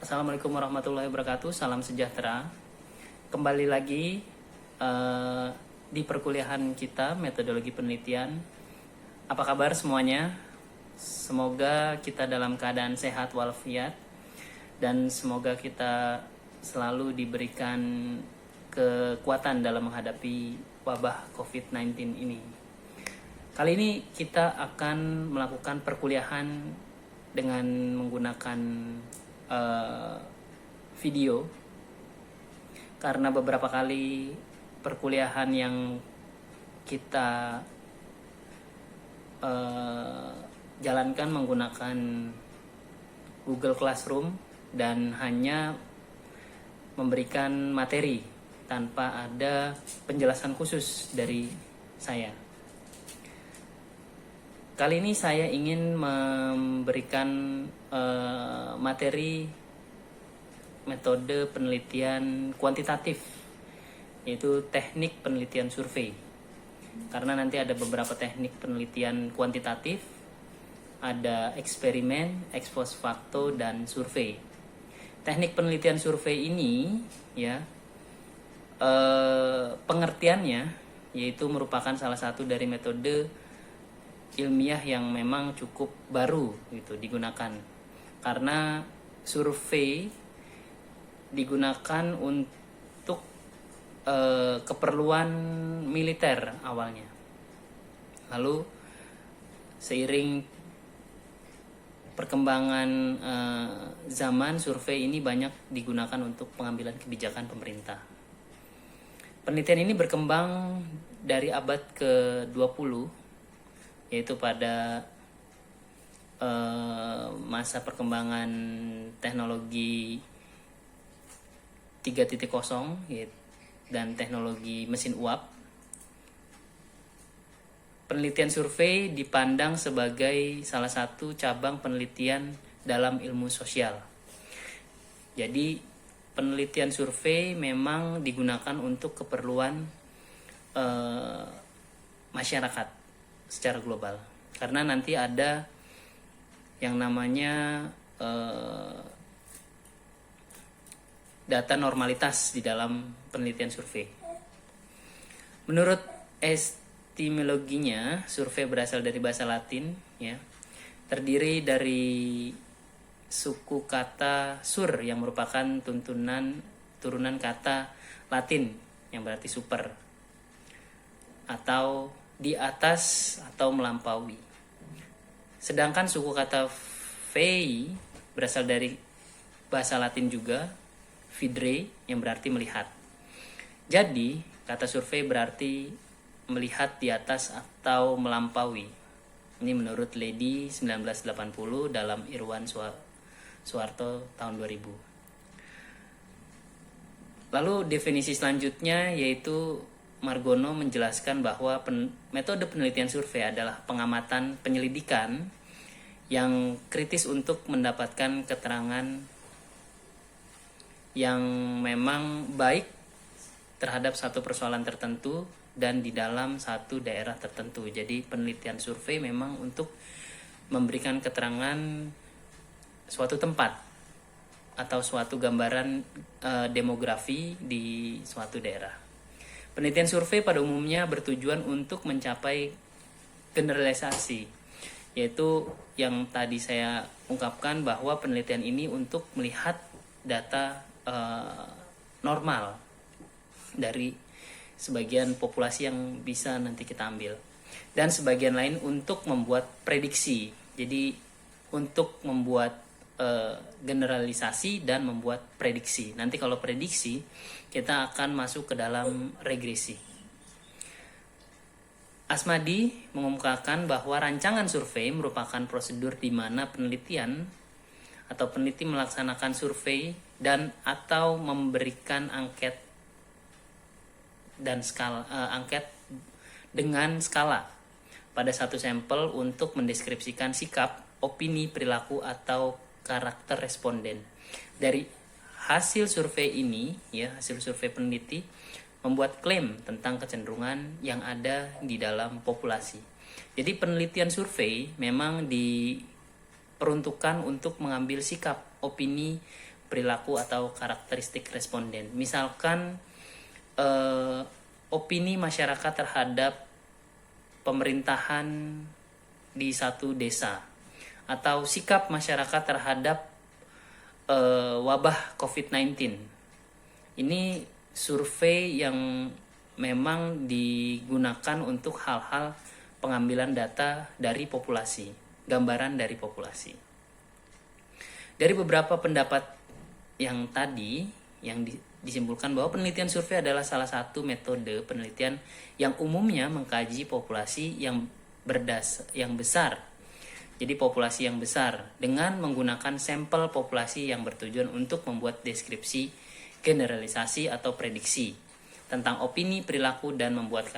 Assalamualaikum warahmatullahi wabarakatuh. Salam sejahtera. Kembali lagi di perkuliahan kita metodologi penelitian. Apa kabar semuanya? Semoga kita dalam keadaan sehat walafiat dan semoga kita selalu diberikan kekuatan dalam menghadapi wabah COVID-19 ini. Kali ini kita akan melakukan perkuliahan dengan menggunakan video, karena beberapa kali perkuliahan yang kita jalankan menggunakan Google Classroom dan hanya memberikan materi tanpa ada penjelasan khusus dari saya. Kali ini saya ingin memberikan materi metode penelitian kuantitatif, yaitu teknik penelitian survei. Karena nanti ada beberapa teknik penelitian kuantitatif, ada eksperimen, ex post facto, dan survei. Teknik penelitian survei ini, ya, pengertiannya yaitu merupakan salah satu dari metode ilmiah yang memang cukup baru gitu digunakan, karena survei digunakan untuk keperluan militer awalnya. Lalu seiring perkembangan zaman, survei ini banyak digunakan untuk pengambilan kebijakan pemerintah. Penelitian ini berkembang dari abad ke-20, yaitu pada masa perkembangan teknologi 3.0 dan teknologi mesin uap. Penelitian survei dipandang sebagai salah satu cabang penelitian dalam ilmu sosial. Jadi penelitian survei memang digunakan untuk keperluan masyarakat secara global, karena nanti ada yang namanya data normalitas di dalam penelitian survei. Menurut etimologinya, survei berasal dari bahasa Latin, ya, terdiri dari suku kata sur yang merupakan turunan kata Latin yang berarti super atau di atas atau melampaui. Sedangkan suku kata vei berasal dari bahasa Latin juga, videre, yang berarti melihat. Jadi kata survei berarti melihat di atas atau melampaui. Ini menurut Lady 1980 dalam Irwan Suharto tahun 2000. Lalu definisi selanjutnya yaitu Margono menjelaskan bahwa metode penelitian survei adalah pengamatan penyelidikan yang kritis untuk mendapatkan keterangan yang memang baik terhadap satu persoalan tertentu dan di dalam satu daerah tertentu. Jadi penelitian survei memang untuk memberikan keterangan suatu tempat atau suatu gambaran demografi di suatu daerah. Penelitian survei pada umumnya bertujuan untuk mencapai generalisasi, yaitu yang tadi saya ungkapkan bahwa penelitian ini untuk melihat data normal dari sebagian populasi yang bisa nanti kita ambil, dan sebagian lain untuk membuat prediksi. Jadi untuk membuat generalisasi dan membuat prediksi. Nanti kalau prediksi kita akan masuk ke dalam regresi. Asmadi mengemukakan bahwa rancangan survei merupakan prosedur di mana penelitian atau peneliti melaksanakan survei dan atau memberikan angket dan angket dengan skala pada satu sampel untuk mendeskripsikan sikap, opini, perilaku atau karakter responden. Dari hasil survei ini, ya, hasil survei peneliti membuat klaim tentang kecenderungan yang ada di dalam populasi. Jadi penelitian survei memang diperuntukkan untuk mengambil sikap, opini, perilaku atau karakteristik responden. Misalkan opini masyarakat terhadap pemerintahan di satu desa, atau sikap masyarakat terhadap wabah COVID-19. Ini survei yang memang digunakan untuk hal-hal pengambilan data dari populasi, gambaran dari populasi. Dari beberapa pendapat yang tadi, yang disimpulkan bahwa penelitian survei adalah salah satu metode penelitian yang umumnya mengkaji populasi yang besar. Jadi populasi yang besar dengan menggunakan sampel populasi yang bertujuan untuk membuat deskripsi, generalisasi atau prediksi tentang opini, perilaku, dan membuat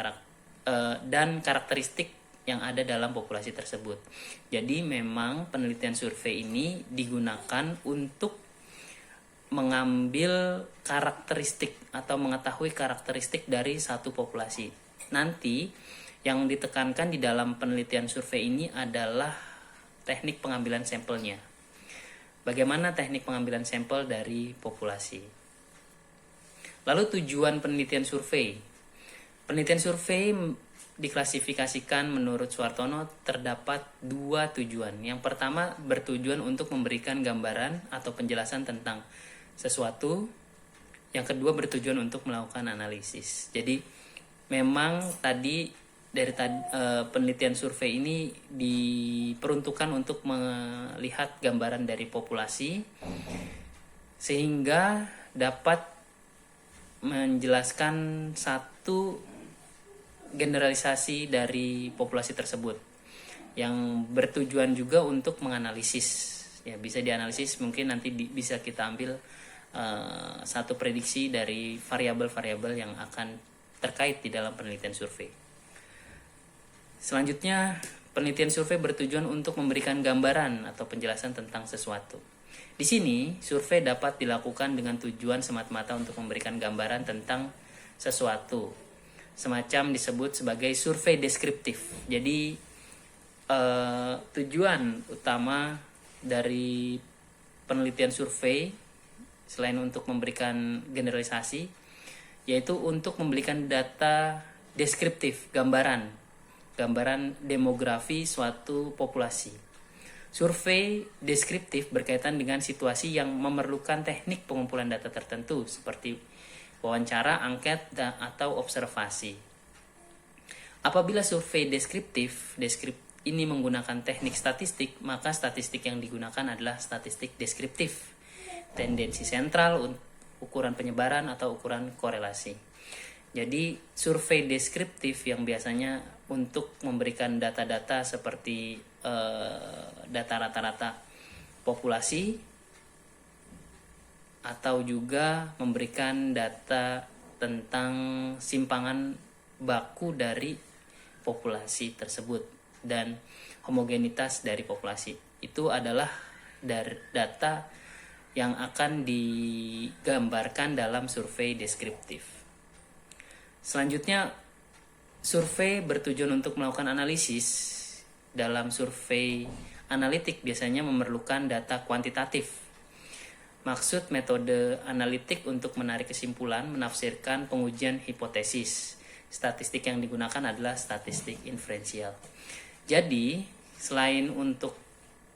karakteristik yang ada dalam populasi tersebut. Jadi memang penelitian survei ini digunakan untuk mengambil karakteristik atau mengetahui karakteristik dari satu populasi. Nanti yang ditekankan di dalam penelitian survei ini adalah teknik pengambilan sampelnya. Bagaimana teknik pengambilan sampel dari populasi? Lalu tujuan penelitian survei. Penelitian survei diklasifikasikan menurut Suartono terdapat 2 tujuan. Yang pertama bertujuan untuk memberikan gambaran atau penjelasan tentang sesuatu. Yang kedua bertujuan untuk melakukan analisis. Jadi memang tadi dari penelitian survei ini diperuntukkan untuk melihat gambaran dari populasi sehingga dapat menjelaskan satu generalisasi dari populasi tersebut yang bertujuan juga untuk menganalisis. Ya, bisa dianalisis, mungkin nanti bisa kita ambil satu prediksi dari variabel-variabel yang akan terkait di dalam penelitian survei. Selanjutnya, penelitian survei bertujuan untuk memberikan gambaran atau penjelasan tentang sesuatu. Di sini, survei dapat dilakukan dengan tujuan semata-mata untuk memberikan gambaran tentang sesuatu. Semacam disebut sebagai survei deskriptif. Jadi, tujuan utama dari penelitian survei selain untuk memberikan generalisasi, yaitu untuk memberikan data deskriptif, gambaran demografi suatu populasi. Survei deskriptif berkaitan dengan situasi yang memerlukan teknik pengumpulan data tertentu seperti wawancara, angket, atau observasi. Apabila survei deskriptif ini menggunakan teknik statistik, maka statistik yang digunakan adalah statistik deskriptif, tendensi sentral, ukuran penyebaran, atau ukuran korelasi. Jadi survei deskriptif yang biasanya untuk memberikan data-data seperti data rata-rata populasi atau juga memberikan data tentang simpangan baku dari populasi tersebut dan homogenitas dari populasi. Itu adalah data yang akan digambarkan dalam survei deskriptif. Selanjutnya, survei bertujuan untuk melakukan analisis. Dalam survei analitik biasanya memerlukan data kuantitatif. Maksud metode analitik untuk menarik kesimpulan, menafsirkan pengujian hipotesis. Statistik yang digunakan adalah statistik inferensial. Jadi, selain untuk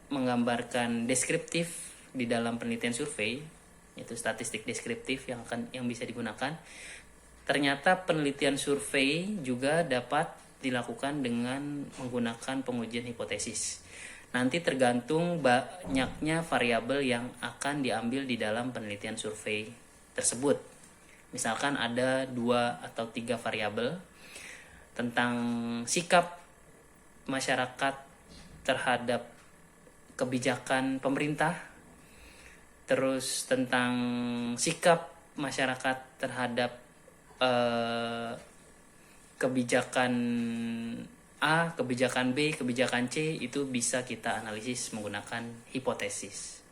menggambarkan deskriptif di dalam penelitian survei, yaitu statistik deskriptif yang bisa digunakan, ternyata penelitian survei juga dapat dilakukan dengan menggunakan pengujian hipotesis. Nanti tergantung banyaknya variabel yang akan diambil di dalam penelitian survei tersebut. Misalkan ada 2 atau 3 variabel tentang sikap masyarakat terhadap kebijakan pemerintah, terus tentang sikap masyarakat terhadap kebijakan A, kebijakan B, kebijakan C, itu bisa kita analisis menggunakan hipotesis.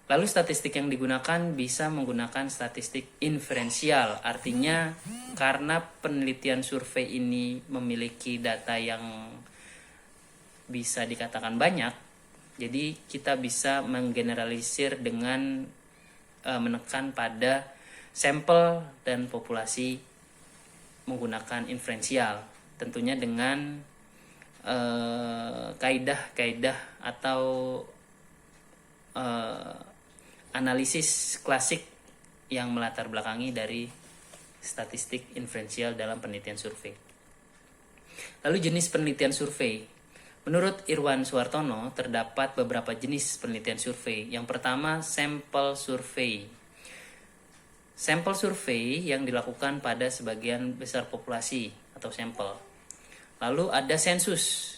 Lalu statistik yang digunakan bisa menggunakan statistik inferensial, artinya karena penelitian survei ini memiliki data yang bisa dikatakan banyak, jadi kita bisa menggeneralisir dengan menekan pada sampel dan populasi menggunakan inferensial, tentunya dengan kaidah-kaidah atau analisis klasik yang melatar belakangi dari statistik inferensial dalam penelitian survei. Lalu jenis penelitian survei. Menurut Irwan Suartono, terdapat beberapa jenis penelitian survei. Yang pertama, sampel survei. Sampel survei yang dilakukan pada sebagian besar populasi atau sampel. Lalu ada sensus.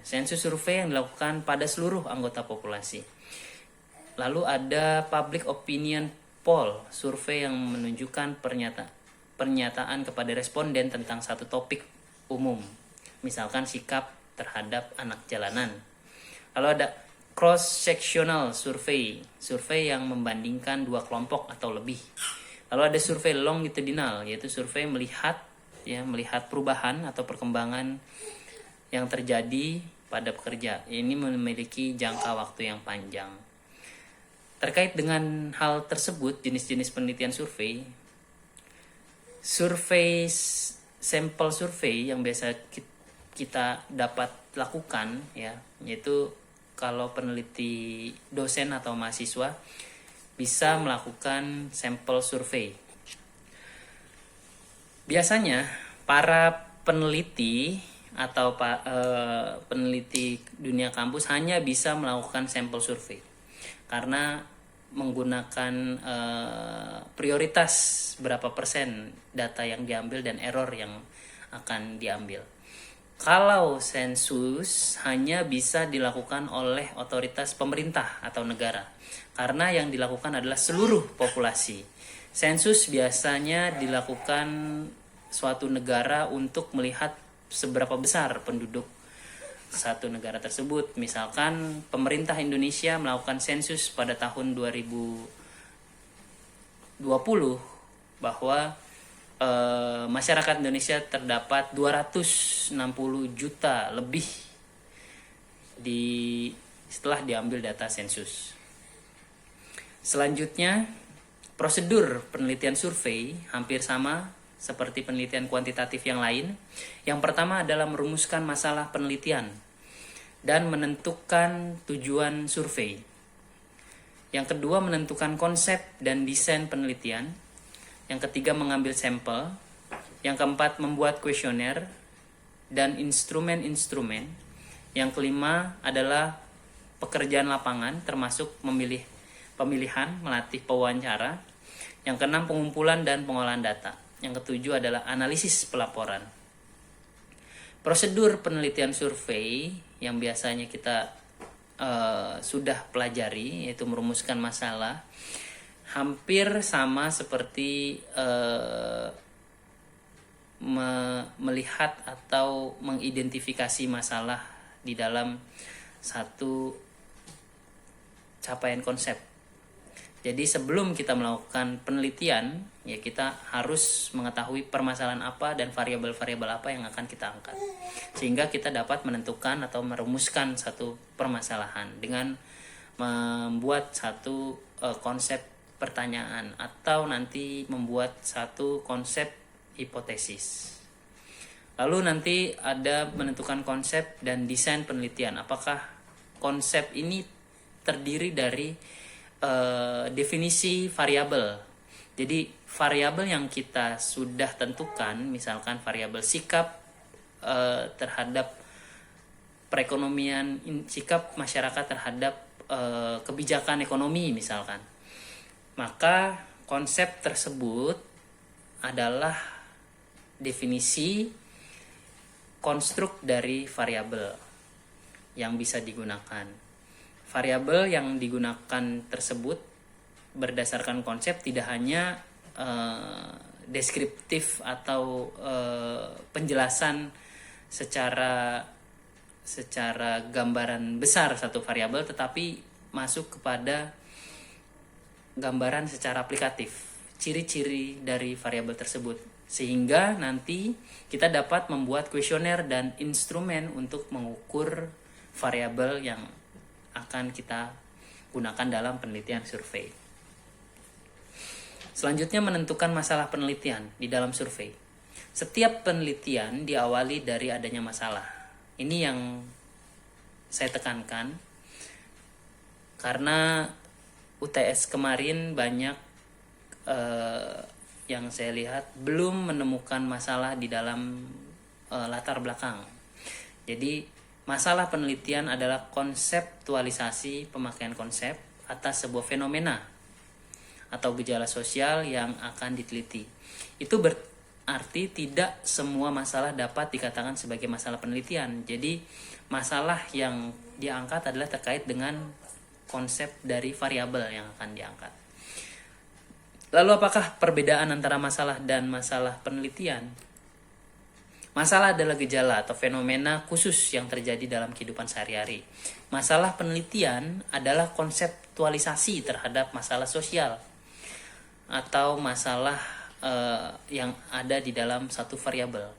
Sensus survei yang dilakukan pada seluruh anggota populasi. Lalu ada public opinion poll, survei yang menunjukkan pernyataan kepada responden tentang satu topik umum, misalkan sikap terhadap anak jalanan. Lalu ada cross-sectional survey, survei yang membandingkan dua kelompok atau lebih. Lalu ada survei longitudinal, yaitu survei melihat perubahan atau perkembangan yang terjadi pada pekerja. Ini memiliki jangka waktu yang panjang. Terkait dengan hal tersebut, jenis-jenis penelitian survei sampel survei yang biasa kita dapat lakukan, ya, yaitu kalau peneliti dosen atau mahasiswa bisa melakukan sampel survei. Biasanya para peneliti atau peneliti dunia kampus hanya bisa melakukan sampel survei karena menggunakan prioritas berapa persen data yang diambil dan error yang akan diambil. Kalau sensus hanya bisa dilakukan oleh otoritas pemerintah atau negara, karena yang dilakukan adalah seluruh populasi. Sensus biasanya dilakukan suatu negara untuk melihat seberapa besar penduduk satu negara tersebut. Misalkan pemerintah Indonesia melakukan sensus pada tahun 2020 bahwa masyarakat Indonesia terdapat 260 juta lebih setelah diambil data sensus. Selanjutnya, prosedur penelitian survei hampir sama seperti penelitian kuantitatif yang lain. Yang pertama adalah merumuskan masalah penelitian dan menentukan tujuan survei. Yang kedua, menentukan konsep dan desain penelitian. Yang ketiga, mengambil sampel. Yang keempat, membuat kuesioner dan instrumen-instrumen. Yang kelima adalah pekerjaan lapangan, termasuk pemilihan, melatih pewawancara. Yang keenam, pengumpulan dan pengolahan data. Yang ketujuh adalah analisis pelaporan. Prosedur penelitian survei yang biasanya kita sudah pelajari, yaitu merumuskan masalah, hampir sama seperti melihat atau mengidentifikasi masalah di dalam satu capaian konsep. Jadi sebelum kita melakukan penelitian, ya kita harus mengetahui permasalahan apa dan variabel-variabel apa yang akan kita angkat. Sehingga kita dapat menentukan atau merumuskan satu permasalahan dengan membuat satu konsep pertanyaan atau nanti membuat satu konsep hipotesis. Lalu nanti ada menentukan konsep dan desain penelitian. Apakah konsep ini terdiri dari definisi variabel. Jadi variabel yang kita sudah tentukan, misalkan variabel sikap terhadap perekonomian, sikap masyarakat terhadap kebijakan ekonomi misalkan. Maka konsep tersebut adalah definisi konstruk dari variabel yang bisa digunakan. Variabel yang digunakan tersebut berdasarkan konsep tidak hanya deskriptif atau penjelasan secara gambaran besar satu variabel, tetapi masuk kepada gambaran secara aplikatif, ciri-ciri dari variabel tersebut, sehingga nanti kita dapat membuat kuesioner dan instrumen untuk mengukur variabel yang akan kita gunakan dalam penelitian survei. Selanjutnya, menentukan masalah penelitian di dalam survei. Setiap penelitian diawali dari adanya masalah. Ini yang saya tekankan karena UTS kemarin banyak yang saya lihat belum menemukan masalah di dalam latar belakang. Jadi masalah penelitian adalah konseptualisasi pemakaian konsep atas sebuah fenomena atau gejala sosial yang akan diteliti. Itu berarti tidak semua masalah dapat dikatakan sebagai masalah penelitian. Jadi masalah yang diangkat adalah terkait dengan konsep dari variabel yang akan diangkat. Lalu apakah perbedaan antara masalah dan masalah penelitian? Masalah adalah gejala atau fenomena khusus yang terjadi dalam kehidupan sehari-hari. Masalah penelitian adalah konseptualisasi terhadap masalah sosial atau masalah yang ada di dalam satu variabel.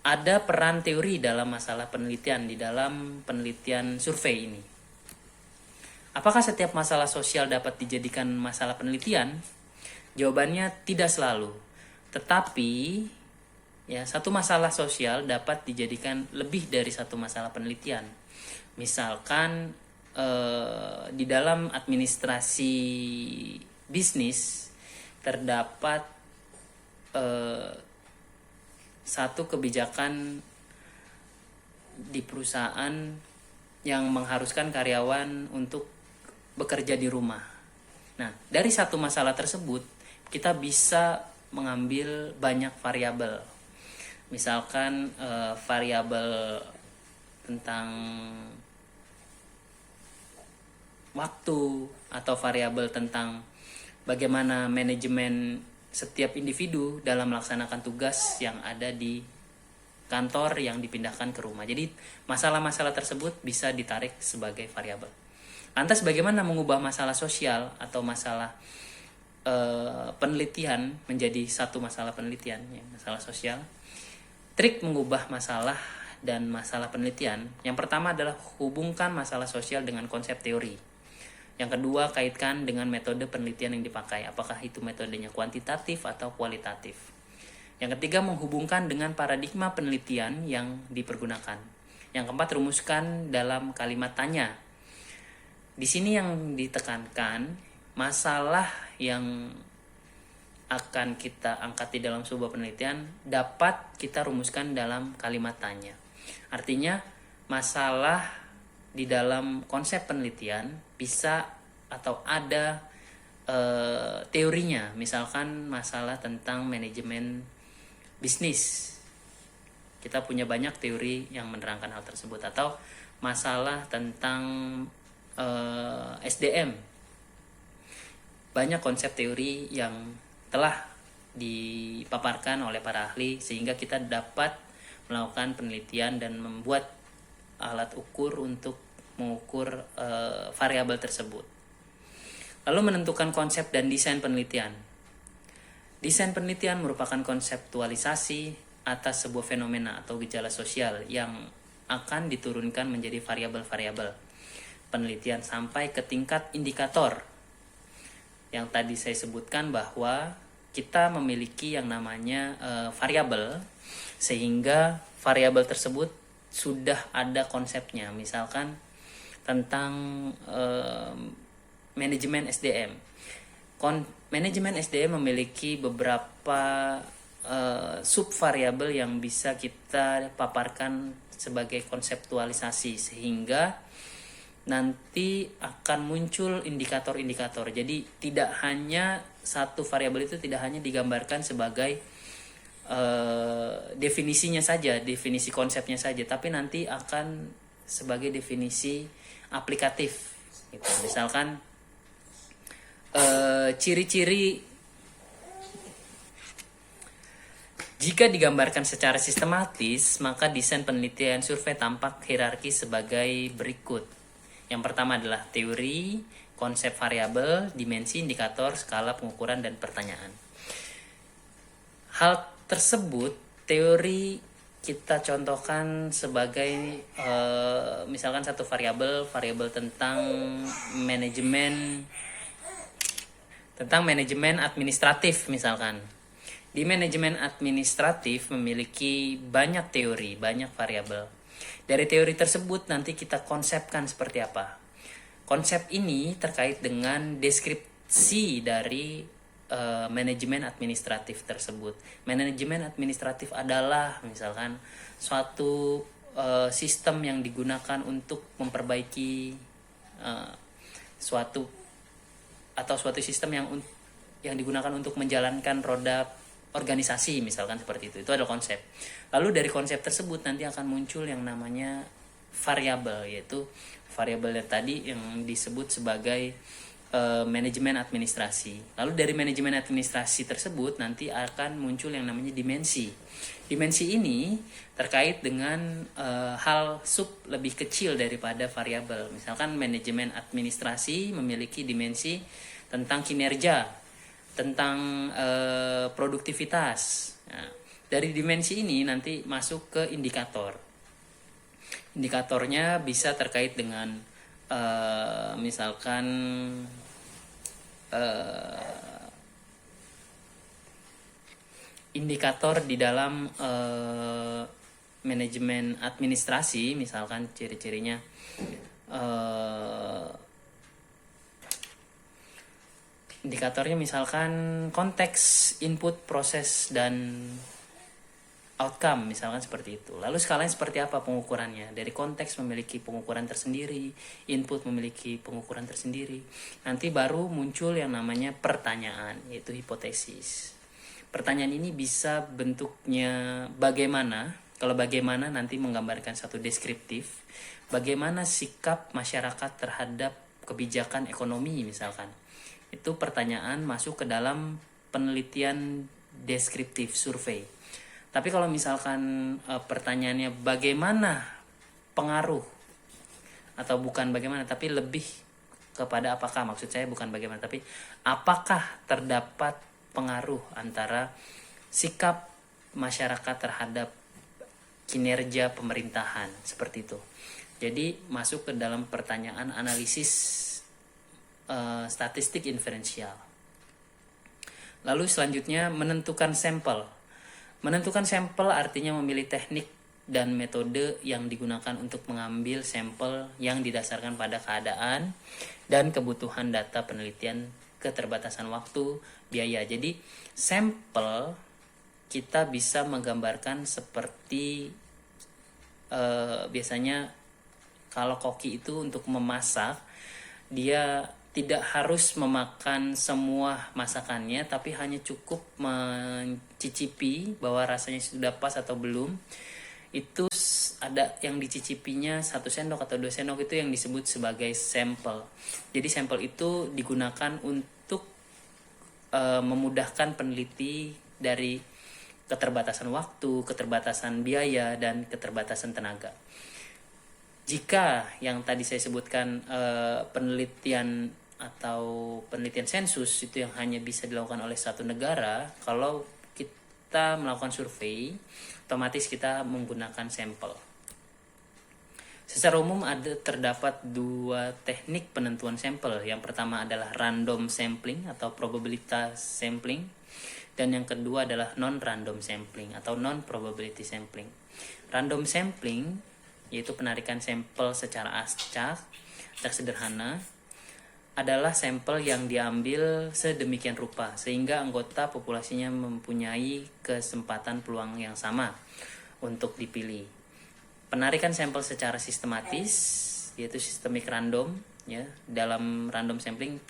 Ada peran teori dalam masalah penelitian di dalam penelitian survei ini. Apakah setiap masalah sosial dapat dijadikan masalah penelitian? Jawabannya tidak selalu. Tetapi satu masalah sosial dapat dijadikan lebih dari satu masalah penelitian. Misalkan di dalam administrasi bisnis terdapat satu kebijakan di perusahaan yang mengharuskan karyawan untuk bekerja di rumah. Nah, dari satu masalah tersebut kita bisa mengambil banyak variabel. Misalkan variabel tentang waktu atau variabel tentang bagaimana manajemen setiap individu dalam melaksanakan tugas yang ada di kantor yang dipindahkan ke rumah. Jadi masalah-masalah tersebut bisa ditarik sebagai variabel. Lantas bagaimana mengubah masalah sosial atau masalah penelitian menjadi satu masalah penelitian, masalah sosial? Trik mengubah masalah dan masalah penelitian. Yang pertama adalah hubungkan masalah sosial dengan konsep teori. Yang kedua, kaitkan dengan metode penelitian yang dipakai. Apakah itu metodenya kuantitatif atau kualitatif. Yang ketiga, menghubungkan dengan paradigma penelitian yang dipergunakan. Yang keempat, rumuskan dalam kalimat tanya. Di sini yang ditekankan, masalah yang akan kita angkat di dalam sebuah penelitian dapat kita rumuskan dalam kalimat tanya. Artinya, masalah di dalam konsep penelitian bisa atau ada teorinya. Misalkan masalah tentang manajemen bisnis, kita punya banyak teori yang menerangkan hal tersebut. Atau masalah tentang SDM, banyak konsep teori yang telah dipaparkan oleh para ahli sehingga kita dapat melakukan penelitian dan membuat alat ukur untuk mengukur variabel tersebut. Lalu menentukan konsep dan desain penelitian. Desain penelitian merupakan konseptualisasi atas sebuah fenomena atau gejala sosial yang akan diturunkan menjadi variabel-variabel penelitian sampai ke tingkat indikator. Yang tadi saya sebutkan bahwa kita memiliki yang namanya variabel, sehingga variabel tersebut sudah ada konsepnya. Misalkan tentang manajemen SDM. Manajemen SDM memiliki beberapa subvariabel yang bisa kita paparkan sebagai konseptualisasi, sehingga nanti akan muncul indikator-indikator. Jadi tidak hanya satu variabel itu tidak hanya digambarkan sebagai definisinya saja, definisi konsepnya saja, tapi nanti akan sebagai definisi aplikatif gitu. Misalkan ciri-ciri jika digambarkan secara sistematis, maka desain penelitian survei tampak hierarki sebagai berikut. Yang pertama adalah teori, konsep variabel, dimensi, indikator, skala pengukuran, dan pertanyaan. Hal tersebut, teori kita contohkan sebagai misalkan satu variabel tentang manajemen tentang manajemen administratif misalkan. Di manajemen administratif memiliki banyak teori, banyak variabel. Dari teori tersebut nanti kita konsepkan seperti apa. Konsep ini terkait dengan deskripsi dari manajemen administratif tersebut. Manajemen administratif adalah misalkan suatu sistem yang digunakan untuk memperbaiki suatu sistem yang digunakan untuk menjalankan roda organisasi misalkan seperti itu. Itu adalah konsep. Lalu dari konsep tersebut nanti akan muncul yang namanya variabel, yaitu variabel tadi yang disebut sebagai manajemen administrasi. Lalu dari manajemen administrasi tersebut nanti akan muncul yang namanya dimensi. Dimensi ini terkait dengan hal sub lebih kecil daripada variabel. Misalkan manajemen administrasi memiliki dimensi tentang kinerja, tentang produktivitas. Nah, dari dimensi ini nanti masuk ke indikator. Indikatornya bisa terkait dengan misalkan indikator di dalam manajemen administrasi, misalkan ciri-cirinya indikatornya misalkan konteks, input, proses, dan outcome misalkan seperti itu. Lalu skalanya seperti apa pengukurannya? Dari konteks memiliki pengukuran tersendiri, input memiliki pengukuran tersendiri. Nanti baru muncul yang namanya pertanyaan, yaitu hipotesis. Pertanyaan ini bisa bentuknya bagaimana. Kalau bagaimana nanti menggambarkan satu deskriptif, bagaimana sikap masyarakat terhadap kebijakan ekonomi misalkan. Itu pertanyaan masuk ke dalam penelitian deskriptif survei. Tapi kalau misalkan pertanyaannya bagaimana pengaruh, atau bukan bagaimana tapi lebih kepada apakah, maksud saya bukan bagaimana tapi apakah terdapat pengaruh antara sikap masyarakat terhadap kinerja pemerintahan, seperti itu. Jadi masuk ke dalam pertanyaan analisis statistik inferensial. Lalu selanjutnya menentukan sampel. Menentukan sampel artinya memilih teknik dan metode yang digunakan untuk mengambil sampel yang didasarkan pada keadaan dan kebutuhan data penelitian, keterbatasan waktu, biaya. Jadi sampel kita bisa menggambarkan seperti biasanya kalau koki itu untuk memasak, dia tidak harus memakan semua masakannya, tapi hanya cukup mencicipi bahwa rasanya sudah pas atau belum. Itu ada yang dicicipinya 1 sendok atau 2 sendok, itu yang disebut sebagai sampel. Jadi sampel itu digunakan untuk memudahkan peneliti dari keterbatasan waktu, keterbatasan biaya, dan keterbatasan tenaga. Jika yang tadi saya sebutkan penelitian atau penelitian sensus itu yang hanya bisa dilakukan oleh satu negara, kalau kita melakukan survei, otomatis kita menggunakan sampel. Secara umum terdapat 2 teknik penentuan sampel. Yang pertama adalah random sampling atau probabilitas sampling, dan yang kedua adalah non-random sampling atau non-probability sampling. Random sampling yaitu penarikan sampel secara acak, sederhana, adalah sampel yang diambil sedemikian rupa sehingga anggota populasinya mempunyai kesempatan peluang yang sama untuk dipilih. Penarikan sampel secara sistematis yaitu systemic random, ya. Dalam random sampling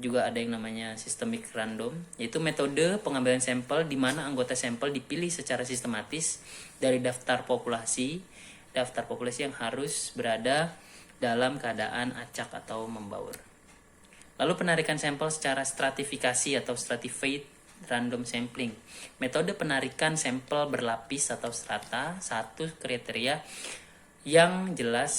juga ada yang namanya systemic random, yaitu metode pengambilan sampel di mana anggota sampel dipilih secara sistematis dari daftar populasi yang harus berada dalam keadaan acak atau membaur. Lalu penarikan sampel secara stratifikasi atau stratified random sampling. Metode penarikan sampel berlapis atau strata, satu kriteria yang jelas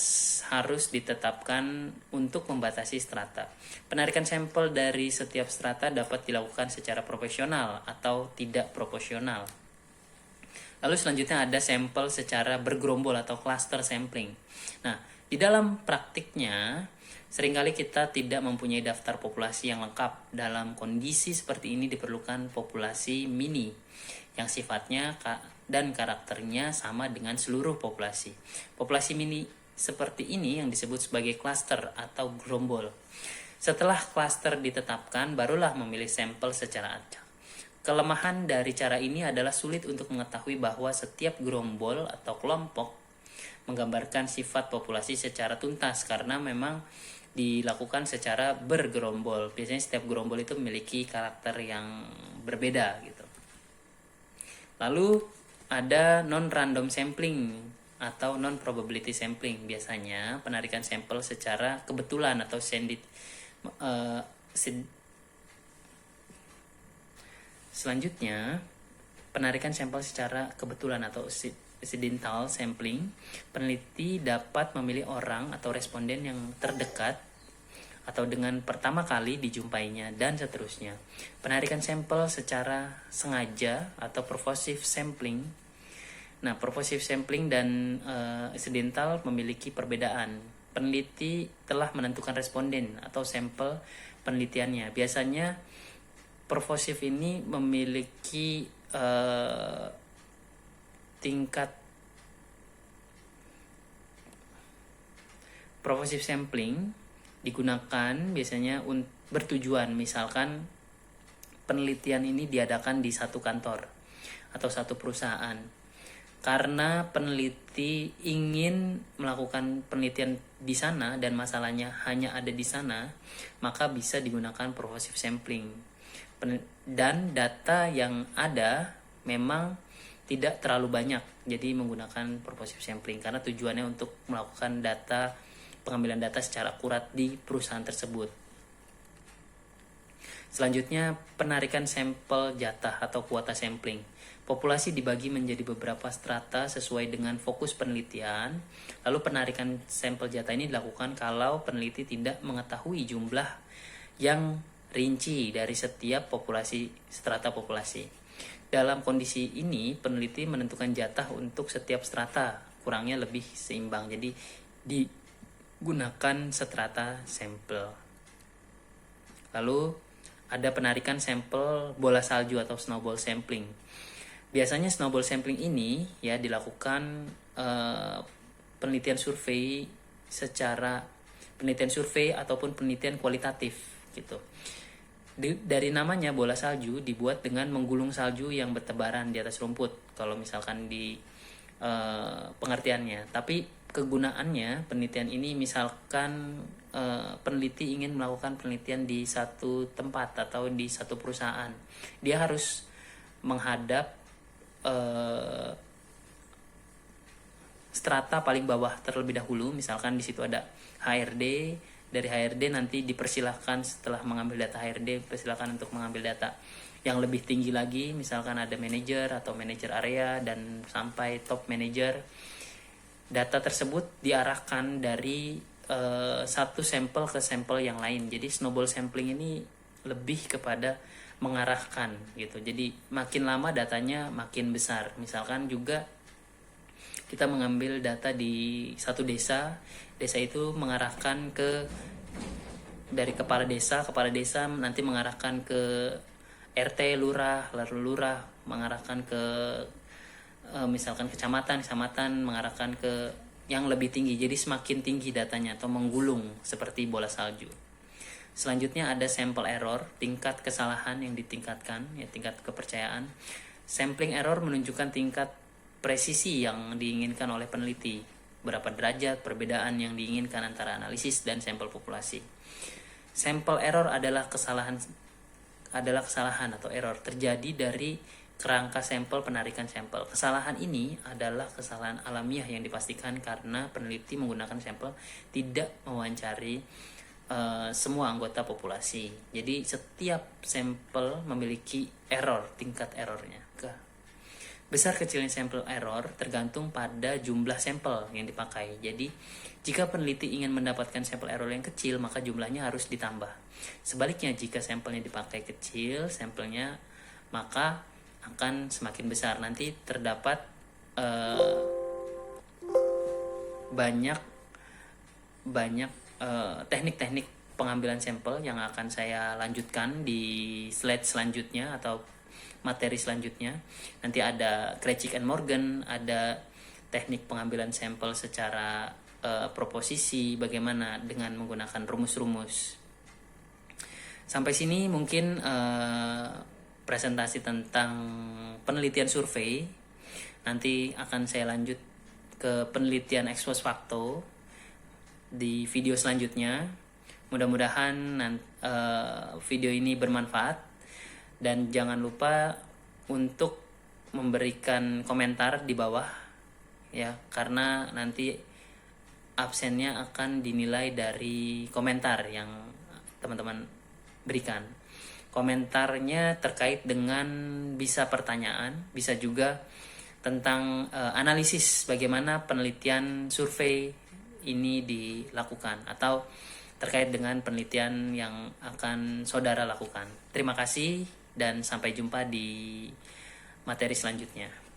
harus ditetapkan untuk membatasi strata. Penarikan sampel dari setiap strata dapat dilakukan secara proporsional atau tidak proporsional. Lalu selanjutnya ada sampel secara bergerombol atau cluster sampling. Nah, Di dalam praktiknya, seringkali kita tidak mempunyai daftar populasi yang lengkap. Dalam kondisi seperti ini diperlukan populasi mini yang sifatnya dan karakternya sama dengan seluruh populasi. Populasi mini seperti ini yang disebut sebagai klaster atau gerombol. Setelah klaster ditetapkan, barulah memilih sampel secara acak. Kelemahan dari cara ini adalah sulit untuk mengetahui bahwa setiap gerombol atau kelompok menggambarkan sifat populasi secara tuntas karena memang dilakukan secara bergerombol. Biasanya setiap gerombol itu memiliki karakter yang berbeda gitu. Lalu ada non-random sampling atau non-probability sampling. Biasanya penarikan sampel secara kebetulan atau selanjutnya penarikan sampel secara kebetulan atau accidental sampling, peneliti dapat memilih orang atau responden yang terdekat atau dengan pertama kali dijumpainya dan seterusnya. Penarikan sampel secara sengaja atau purposive sampling. Nah, purposive sampling dan accidental memiliki perbedaan. Peneliti telah menentukan responden atau sampel penelitiannya. Biasanya purposive ini memiliki tingkat purposive sampling digunakan biasanya bertujuan, misalkan penelitian ini diadakan di satu kantor atau satu perusahaan. Karena peneliti ingin melakukan penelitian di sana dan masalahnya hanya ada di sana, maka bisa digunakan purposive sampling. Dan data yang ada memang tidak terlalu banyak, jadi menggunakan purposive sampling karena tujuannya untuk melakukan pengambilan data secara akurat di perusahaan tersebut. Selanjutnya, penarikan sampel jatah atau kuota sampling. Populasi dibagi menjadi beberapa strata sesuai dengan fokus penelitian. Lalu penarikan sampel jatah ini dilakukan kalau peneliti tidak mengetahui jumlah yang rinci dari setiap strata populasi. Dalam kondisi ini, peneliti menentukan jatah untuk setiap strata, kurangnya lebih seimbang. Jadi digunakan strata sampel. Lalu ada penarikan sampel bola salju atau snowball sampling. Biasanya snowball sampling ini ya dilakukan penelitian survei ataupun penelitian kualitatif gitu. Dari namanya bola salju dibuat dengan menggulung salju yang bertebaran di atas rumput kalau misalkan di pengertiannya. Tapi kegunaannya penelitian ini misalkan peneliti ingin melakukan penelitian di satu tempat atau di satu perusahaan, dia harus menghadap strata paling bawah terlebih dahulu. Misalkan di situ ada HRD. Dari HRD nanti dipersilahkan setelah mengambil data HRD, persilahkan untuk mengambil data yang lebih tinggi lagi, misalkan ada manajer atau manajer area dan sampai top manager. Data tersebut diarahkan dari satu sampel ke sampel yang lain. Jadi snowball sampling ini lebih kepada mengarahkan gitu. Jadi makin lama datanya makin besar. Misalkan juga kita mengambil data di satu desa itu mengarahkan dari kepala desa nanti mengarahkan ke RT, lurah, lalu lurah mengarahkan ke misalkan kecamatan mengarahkan ke yang lebih tinggi. Jadi semakin tinggi datanya atau menggulung seperti bola salju. Selanjutnya ada sample error, tingkat kesalahan yang ditingkatkan, ya tingkat kepercayaan. Sampling error menunjukkan tingkat presisi yang diinginkan oleh peneliti, berapa derajat perbedaan yang diinginkan antara analisis dan sampel populasi. Sample error adalah kesalahan atau error terjadi dari kerangka sampel penarikan sampel. Kesalahan ini adalah kesalahan alamiah yang dipastikan karena peneliti menggunakan sampel tidak mewawancari semua anggota populasi. Jadi setiap sampel memiliki tingkat errornya. Besar kecilnya sampel error tergantung pada jumlah sampel yang dipakai. Jadi, jika peneliti ingin mendapatkan sampel error yang kecil, maka jumlahnya harus ditambah. Sebaliknya, jika sampelnya dipakai kecil, sampelnya maka akan semakin besar. Nanti terdapat banyak banyak teknik-teknik pengambilan sampel yang akan saya lanjutkan di slide selanjutnya atau materi selanjutnya. Nanti ada Cratchit and Morgan, ada teknik pengambilan sampel secara proposisi, bagaimana dengan menggunakan rumus-rumus. Sampai sini mungkin presentasi tentang penelitian survei. Nanti akan saya lanjut ke penelitian ex post facto di video selanjutnya. Mudah-mudahan video ini bermanfaat, dan jangan lupa untuk memberikan komentar di bawah ya, karena nanti absennya akan dinilai dari komentar yang teman-teman berikan. Komentarnya terkait dengan bisa pertanyaan, bisa juga tentang analisis bagaimana penelitian survei ini dilakukan, atau terkait dengan penelitian yang akan saudara lakukan. Terima kasih dan sampai jumpa di materi selanjutnya.